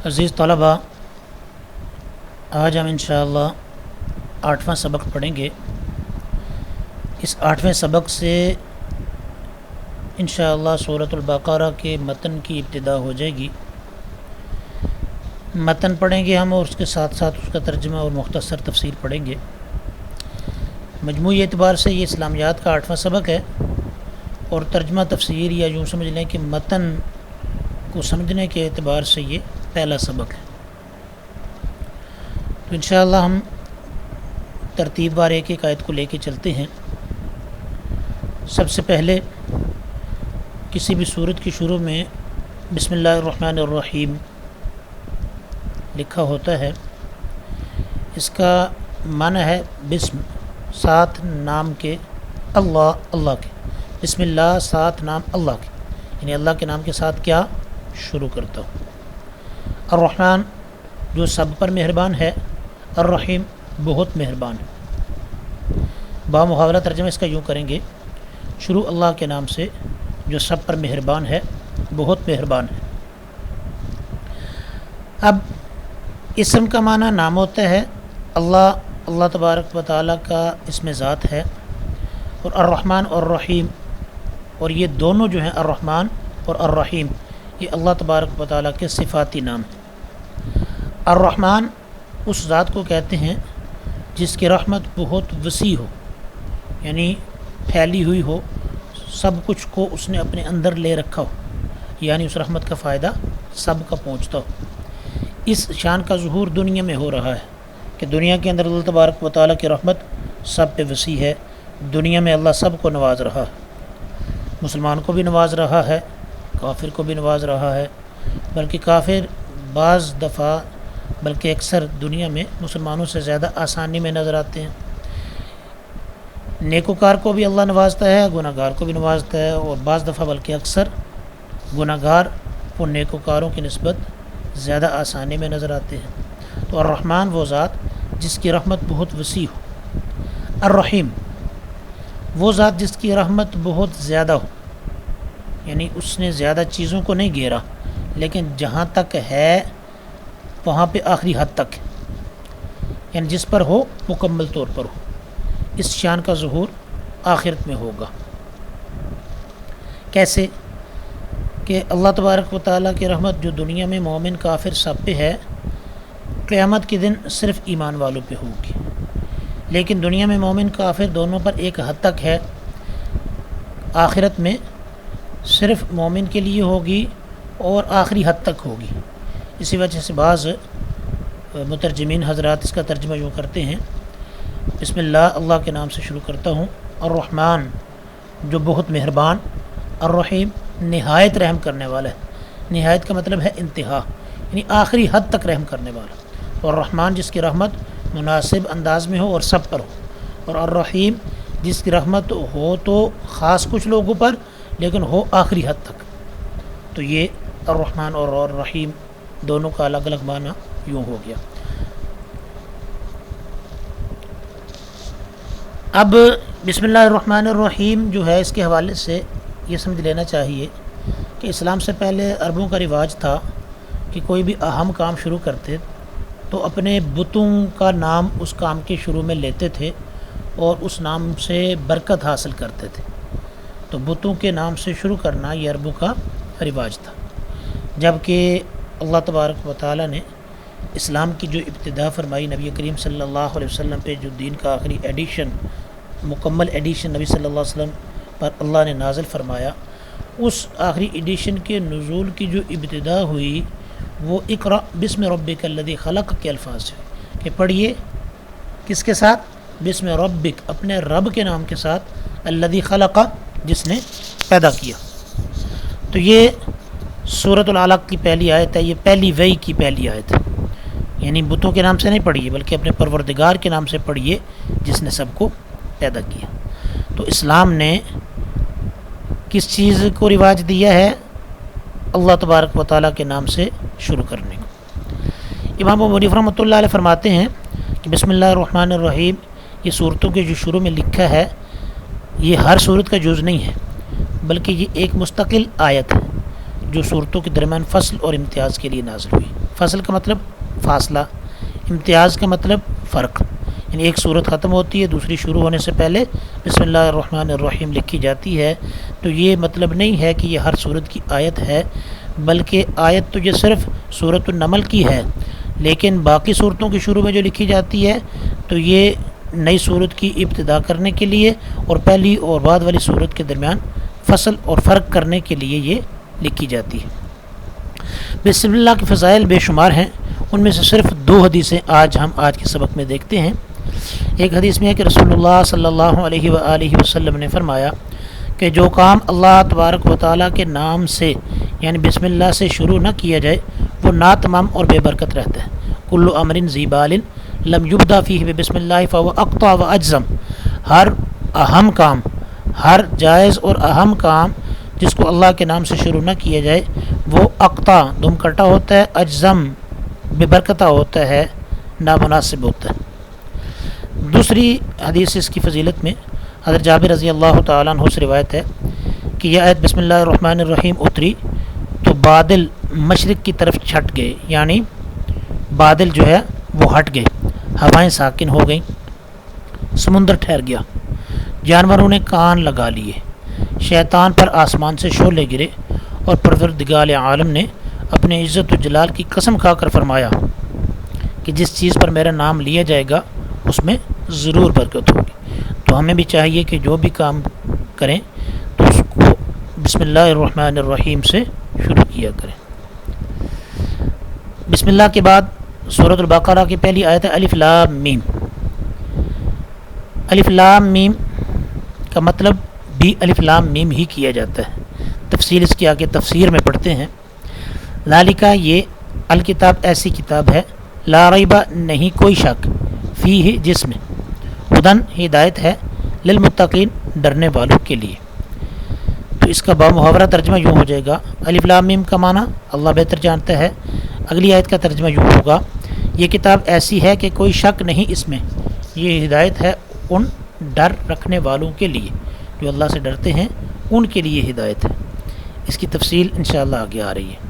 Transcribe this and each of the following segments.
عزیز طلباء، آج ہم انشاءاللہ 8واں سبق پڑھیں گے۔ اس 8ویں سبق سے انشاءاللہ سورۃ البقرہ کے متن کی ابتدا ہو جائے گی۔ متن پڑھیں گے ہم اور اس کے ساتھ ساتھ اس کا ترجمہ اور مختصر تفسیر پڑھیں گے۔ مجموعی اعتبار سے یہ اسلامیات کا 8واں سبق ہے اور ترجمہ تفسیر یا یوں سمجھ لیں کہ متن کو سمجھنے کے اعتبار سے یہ پہلا سبق ہے۔ تو انشاءاللہ ہم ترتیب وار ایک ایک آیت کو لے کے چلتے ہیں۔ سب سے پہلے کسی بھی سورت کی شروع میں بسم اللہ الرحمن الرحیم لکھا ہوتا ہے۔ اس کا معنی ہے بسم، ساتھ نام کے، اللہ کے، بسم اللہ ساتھ نام اللہ کے، یعنی اللہ کے نام کے ساتھ کیا شروع کرتا ہوں۔ الرحمن جو سب پر مہربان ہے، الرحیم بہت مہربان ہے۔ بامحاورہ ترجمہ اس کا یوں کریں گے، شروع اللہ کے نام سے جو سب پر مہربان ہے، بہت مہربان ہے۔ اب اسم کا معنی نام ہوتا ہے، اللہ تبارک و تعالیٰ کا اسم ذات ہے، اور الرحمن اور الرحیم، اور یہ دونوں جو ہیں الرحمن اور الرحیم یہ اللہ تبارک و تعالیٰ کے صفاتی نام ہیں۔ الرحمن اس ذات کو کہتے ہیں جس کی رحمت بہت وسیع ہو، یعنی پھیلی ہوئی ہو، سب کچھ کو اس نے اپنے اندر لے رکھا ہو، یعنی اس رحمت کا فائدہ سب کا پہنچتا ہو۔ اس شان کا ظہور دنیا میں ہو رہا ہے کہ دنیا کے اندر اللہ تبارک و تعالیٰ کی رحمت سب پہ وسیع ہے۔ دنیا میں اللہ سب کو نواز رہا ہے، مسلمان کو بھی نواز رہا ہے، کافر کو بھی نواز رہا ہے، بلکہ کافر بعض دفعہ بلکہ اکثر دنیا میں مسلمانوں سے زیادہ آسانی میں نظر آتے ہیں۔ نیکوکار کو بھی اللہ نوازتا ہے، گناہ گار کو بھی نوازتا ہے، اور بعض دفعہ بلکہ اکثر گناہ گار اور نیکوکاروں کی نسبت زیادہ آسانی میں نظر آتے ہیں۔ تو الرحمن وہ ذات جس کی رحمت بہت وسیع ہو، الرحیم وہ ذات جس کی رحمت بہت زیادہ ہو، یعنی اس نے زیادہ چیزوں کو نہیں گھیرا لیکن جہاں تک ہے وہاں پہ آخری حد تک ہے، یعنی جس پر ہو مکمل طور پر ہو۔ اس شان کا ظہور آخرت میں ہوگا۔ کیسے کہ اللہ تبارک و تعالیٰ کی رحمت جو دنیا میں مومن کافر سب پہ ہے، قیامت کے دن صرف ایمان والوں پہ ہوگی، لیکن دنیا میں مومن کافر دونوں پر ایک حد تک ہے، آخرت میں صرف مومن کے لیے ہوگی اور آخری حد تک ہوگی۔ اسی وجہ سے بعض مترجمین حضرات اس کا ترجمہ یوں کرتے ہیں، بسم اللہ کے نام سے شروع کرتا ہوں، الرحمن جو بہت مہربان، الرحیم نہایت رحم کرنے والا ہے۔ نہایت کا مطلب ہے انتہا، یعنی آخری حد تک رحم کرنے والا، اور الرحمن جس کی رحمت مناسب انداز میں ہو اور سب پر ہو، اور الرحیم جس کی رحمت ہو تو خاص کچھ لوگوں پر لیکن ہو آخری حد تک۔ تو یہ الرحمن اور الرحیم دونوں کا الگ الگ معنی یوں ہو گیا۔ اب بسم اللہ الرحمن الرحیم جو ہے، اس کے حوالے سے یہ سمجھ لینا چاہیے کہ اسلام سے پہلے عربوں کا رواج تھا کہ کوئی بھی اہم کام شروع کرتے تو اپنے بتوں کا نام اس کام کے شروع میں لیتے تھے اور اس نام سے برکت حاصل کرتے تھے۔ تو بتوں کے نام سے شروع کرنا یہ عربوں کا رواج تھا، جبکہ اللہ تبارک و تعالیٰ نے اسلام کی جو ابتدا فرمائی، نبی کریم صلی اللہ علیہ وسلم پہ جو دین کا آخری ایڈیشن، مکمل ایڈیشن نبی صلی اللہ علیہ وسلم پر اللہ نے نازل فرمایا، اس آخری ایڈیشن کے نزول کی جو ابتدا ہوئی وہ اقرأ بسم ربک الذی خلق کے الفاظ سے، کہ پڑھیے کس کے ساتھ؟ بسم ربک، اپنے رب کے نام کے ساتھ، الذی خلق جس نے پیدا کیا۔ تو یہ سورۃ العلق کی پہلی آیت ہے، یہ پہلی وحی کی پہلی آیت ہے، یعنی بتوں کے نام سے نہیں پڑھیے بلکہ اپنے پروردگار کے نام سے پڑھیے جس نے سب کو پیدا کیا۔ تو اسلام نے کس چیز کو رواج دیا ہے؟ اللہ تبارک و تعالیٰ کے نام سے شروع کرنے کو۔ امام ابو حنیفہ رحمۃ اللہ علیہ فرماتے ہیں کہ بسم اللہ الرحمن الرحیم یہ صورتوں کے جو شروع میں لکھا ہے یہ ہر صورت کا جز نہیں ہے، بلکہ یہ ایک مستقل آیت ہے، جو صورتوں کے درمیان فصل اور امتیاز کے لیے نازل ہوئی. فصل کا مطلب فاصلہ، امتیاز کا مطلب فرق. یعنی ایک صورت ختم ہوتی ہے، دوسری شروع ہونے سے پہلے بسم اللہ الرحمن الرحیم لکھی جاتی ہے. تو یہ مطلب نہیں ہے کہ یہ ہر صورت کی آیت ہے، بلکہ آیت تو یہ صرف سورۃ النمل کی ہے، لیکن باقی صورتوں کی شروع میں جو لکھی جاتی ہے تو یہ نئی صورت کی ابتدا کرنے کے لیے اور پہلی اور بعد والی صورت کے درمیان فصل اور فرق کرنے کے لیے یہ لکھی جاتی ہے. بسم اللہ کے فضائل بے شمار ہیں، ان میں سے صرف 2 حدیثیں ہم آج کے سبق میں دیکھتے ہیں. ایک حدیث میں ہے کہ رسول اللہ صلی اللہ علیہ وآلہ وسلم نے فرمایا کہ جو کام اللہ تبارک و تعالیٰ کے نام سے یعنی بسم اللہ سے شروع نہ کیا جائے وہ ناتمام اور بے برکت رہتا ہے. کل امر ذی بال لم یبدا فیہ بسم اللہ فهو اقطع و اجزم. ہر اہم کام، ہر جائز اور اہم کام جس کو اللہ کے نام سے شروع نہ کیا جائے وہ اقطع دم کٹا ہوتا ہے، اجزم بے برکتہ ہوتا ہے، نامناسب ہوتا ہے. دوسری حدیث اس کی فضیلت میں حضرت جابر رضی اللہ تعالیٰ عنہ سے روایت ہے کہ یہ آیت بسم اللہ الرحمن الرحیم اتری تو بادل مشرق کی طرف چھٹ گئے، یعنی بادل جو ہے وہ ہٹ گئے، ہوائیں ساکن ہو گئیں، سمندر ٹھہر گیا، جانوروں نے کان لگا لیے، شیطان پر آسمان سے شعلے گرے، اور پروردگار عالم نے اپنے عزت و جلال کی قسم کھا کر فرمایا کہ جس چیز پر میرا نام لیا جائے گا اس میں ضرور برکت ہوگی. تو ہمیں بھی چاہیے کہ جو بھی کام کریں تو اس کو بسم اللہ الرحمن الرحیم سے شروع کیا کریں. بسم اللہ کے بعد سورۃ البقرہ کی پہلی آیت ہے الف لام میم. الف لام میم کا مطلب بھی الف لام میم ہی کیا جاتا ہے. تفصیل اس کی آگے تفسیر میں پڑھتے ہیں. ذالکہ یہ الکتاب ایسی کتاب ہے، لا ریب نہیں کوئی شک، فیہ جس میں، ہدن ہدایت ہے، للمتقین ڈرنے والوں کے لیے. تو اس کا بامحاورہ ترجمہ یوں ہو جائے گا، الف لام میم کا معنی اللہ بہتر جانتا ہے. اگلی آیت کا ترجمہ یوں ہوگا، یہ کتاب ایسی ہے کہ کوئی شک نہیں اس میں، یہ ہدایت ہے ان ڈر رکھنے والوں کے لیے، جو اللہ سے ڈرتے ہیں ان کے لیے ہدایت ہے. اس کی تفصیل انشاءاللہ آگے آ رہی ہے.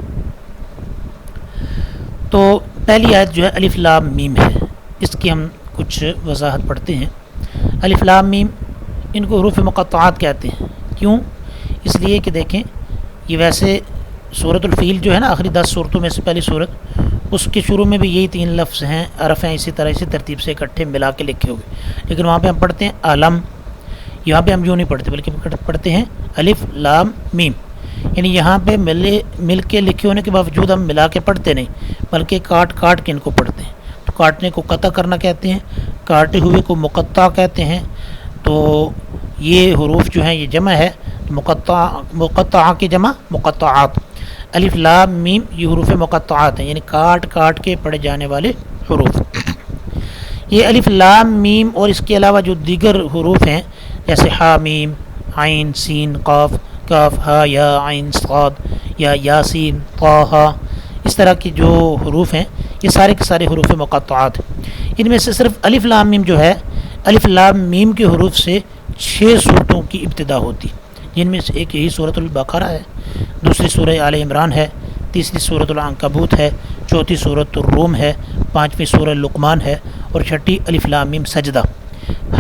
تو پہلی آیت جو ہے الف لام میم ہے، اس کی ہم کچھ وضاحت پڑھتے ہیں. الف لام میم ان کو حروف مقطعات کہتے ہیں. کیوں؟ اس لیے کہ دیکھیں یہ ویسے سورۃ الفیل جو ہے نا آخری 10 صورتوں میں سے پہلی صورت، اس کے شروع میں بھی یہی 3 لفظ ہیں، حرف ہیں، اسی طرح اسی ترتیب سے اکٹھے ملا کے لکھے ہوئے. لیکن وہاں پہ ہم پڑھتے ہیں علم، یہاں پہ ہم یوں نہیں پڑھتے بلکہ پڑھتے ہیں الف لام میم. یعنی یہاں پہ مل کے لکھے ہونے کے باوجود ہم ملا کے پڑھتے نہیں بلکہ کاٹ کاٹ کے ان کو پڑھتے ہیں. تو کاٹنے کو قطع کرنا کہتے ہیں، کاٹے ہوئے کو مقطع کہتے ہیں. تو یہ حروف جو ہیں یہ جمع ہے، مقطع کی جمع مقطعات. الف لام میم یہ حروف مقطعات ہیں، یعنی کاٹ کاٹ کے پڑھے جانے والے حروف. یہ الف لام میم اور اس کے علاوہ جو دیگر حروف ہیں جیسے حا میم، عین، سین، قاف، کاف، ہا، یا، عین، صاد، یا یاسین، طٰہٰ، اس طرح کی جو حروف ہیں یہ سارے کے سارے حروف مقطعات. ان میں سے صرف الف لام میم جو ہے، الف لام میم کے حروف سے 6 صورتوں کی ابتدا ہوتی، جن میں سے ایک یہی سورۃ البقرہ ہے، دوسری سورہ آل عمران ہے، تیسری سورۃ العنکبوت ہے، چوتھی سورۃ الروم ہے، 5ویں سورہ لقمان ہے، اور چھٹی الف لام میم سجدہ.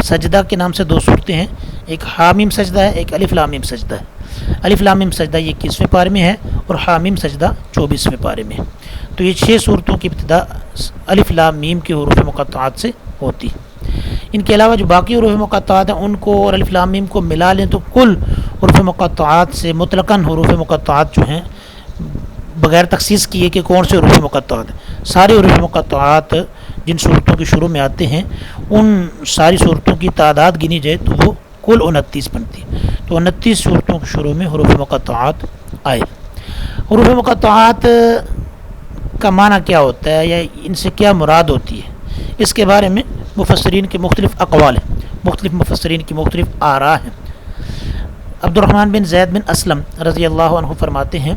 سجدہ کے نام سے 2 صورتیں ہیں، ایک حامیم سجدہ ہے، ایک الف لام میم سجدہ ہے. الف لام میم سجدہ یہ 21ویں پارے میں ہے اور حامیم سجدہ 24ویں پارے میں. تو یہ 6 صورتوں کی ابتدا الف لام میم کے حروف مقطعات سے ہوتی. ان کے علاوہ جو باقی حروف مقطعات ہیں ان کو اور الف لام میم کو ملا لیں تو کل حروف مقطعات سے مطلقاً حروف مقطعات جو ہیں بغیر تخصیص کیے کہ کون سے حروف مقطعات ہیں، سارے حروف مقطعات جن صورتوں کے شروع میں آتے ہیں ان ساری صورتوں کی تعداد گنی جائے تو وہ کل 29 بنتی. تو 29 صورتوں کے شروع میں حروف مقطعات آئے. حروف مقطعات کا معنی کیا ہوتا ہے یا ان سے کیا مراد ہوتی ہے، اس کے بارے میں مفسرین کے مختلف اقوال ہیں، مختلف مفسرین کی مختلف آراء ہیں. عبد الرحمن بن زید بن اسلم رضی اللہ عنہ فرماتے ہیں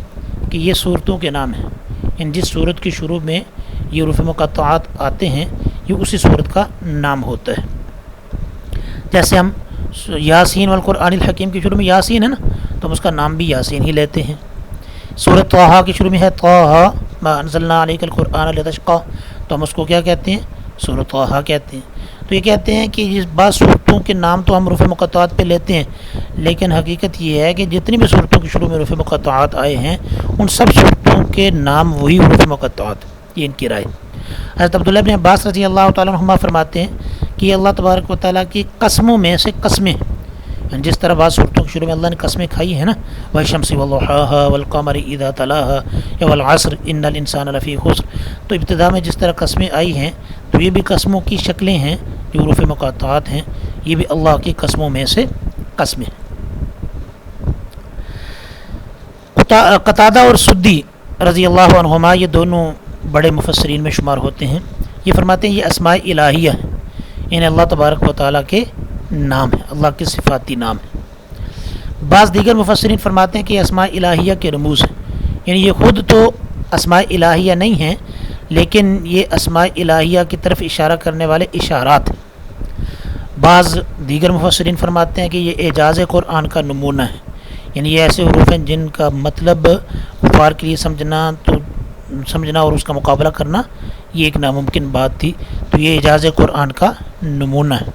کہ یہ صورتوں کے نام ہیں، ان جس صورت کے شروع میں یہ حروف مقطعات آتے ہیں یہ اسی صورت کا نام ہوتا ہے. جیسے ہم یاسین والقرآن الحکیم کے شروع میں یاسین ہے نا تو ہم اس کا نام بھی یاسین ہی لیتے ہیں. سورۃ طٰہٰ کے شروع میں ہے طٰہٰ ما انزلنا علیک القرآن لتشقیٰ، تو ہم اس کو کیا کہتے ہیں؟ سورۃ طٰہٰ کہتے ہیں۔ تو یہ کہتے ہیں کہ اس بعض صورتوں کے نام تو ہم حروف مقطعات پہ لیتے ہیں، لیکن حقیقت یہ ہے کہ جتنی بھی صورتوں کے شروع میں حروف مقطعات آئے ہیں ان سب صورتوں کے نام وہی حروف مقطعات، یہ ان کی رائے۔ حضرت عبداللہ بن عباس رضی اللہ تعالیٰ عنہما فرماتے ہیں کہ یہ اللہ تبارک و تعالیٰ کی قسموں میں سے قسمیں، جس طرح بعض صورتوں کے شروع میں اللہ نے قسمیں کھائی ہیں نا، والشمس وضحاها والقمر اذا تلاها یا والعصر ان الانسان لفی خسر، تو ابتدا میں جس طرح قسمیں آئی ہیں تو یہ بھی قسموں کی شکلیں ہیں جو حروف مقطعات ہیں، یہ بھی اللہ کی قسموں میں سے قسمیں ہیں۔ قتادہ اور سدی رضی اللہ عنہما یہ دونوں بڑے مفسرین میں شمار ہوتے ہیں، یہ فرماتے ہیں یہ اسماء الہیہ ہیں، یعنی اللہ تبارک و تعالیٰ کے نام ہے، اللہ کے صفاتی نام ہے۔ بعض دیگر مفسرین فرماتے ہیں کہ یہ اسماء الہیہ کے رموز ہیں، یعنی یہ خود تو اسماء الہیہ نہیں ہیں لیکن یہ اسماء الہیہ کی طرف اشارہ کرنے والے اشارات ہیں۔ بعض دیگر مفسرین فرماتے ہیں کہ یہ اعجاز قرآن کا نمونہ ہے، یعنی یہ ایسے حروف ہیں جن کا مطلب کفار کے لیے سمجھنا اور اس کا مقابلہ کرنا یہ ایک ناممکن بات تھی، تو یہ اعجاز قرآن کا نمونہ ہے۔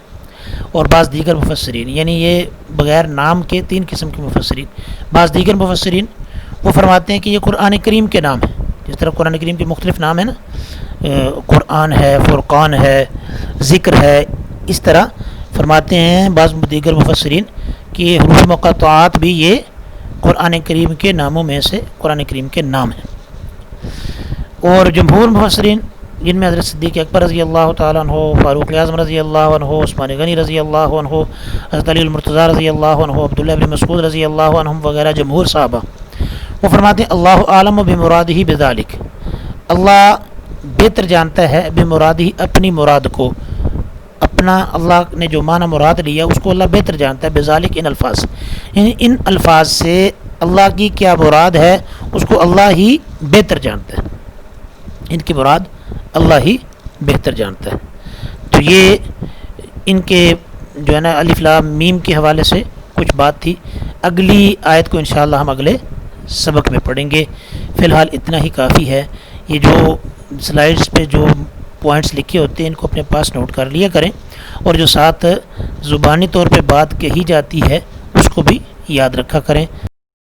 اور بعض دیگر مفسرین، یعنی یہ بغیر نام کے تین قسم کے مفسرین، بعض دیگر مفسرین وہ فرماتے ہیں کہ یہ قرآن کریم کے نام ہیں، جس طرح قرآن کریم کے مختلف نام ہیں نا، قرآن ہے، فرقان ہے، ذکر ہے، اس طرح فرماتے ہیں بعض دیگر مفسرین کہ یہ حروف مقطعات بھی یہ قرآن کریم کے ناموں میں سے قرآن کریم کے نام ہیں۔ اور جمہور مفسرین جن میں حضرت صدیق اکبر رضی اللہ تعالیٰ عنہ، فاروق اعظم رضی اللہ عنہ، عثمان غنی رضی اللہ عنہ، حضرت علی المرتضیٰ رضی اللہ عنہ، عبداللہ بن مسعود رضی اللہ عنہم وغیرہ جمہور صحابہ، وہ فرماتے ہیں اللہ عالم بمرادہ بذالک، اللہ بہتر جانتا ہے بمرادہ اپنی مراد کو، اپنا اللہ نے جو معنی مراد لیا اس کو اللہ بہتر جانتا ہے، بذالک ان الفاظ، یعنی ان الفاظ سے اللہ کی کیا مراد ہے اس کو اللہ ہی بہتر جانتا ہے، ان کی مراد اللہ ہی بہتر جانتا ہے۔ تو یہ ان کے جو ہے نا الف لام میم کے حوالے سے کچھ بات تھی، اگلی آیت کو انشاءاللہ ہم اگلے سبق میں پڑھیں گے۔ فی الحال اتنا ہی کافی ہے، یہ جو سلائڈز پہ جو پوائنٹس لکھے ہوتے ہیں ان کو اپنے پاس نوٹ کر لیا کریں، اور جو ساتھ زبانی طور پہ بات کہی جاتی ہے اس کو بھی یاد رکھا کریں۔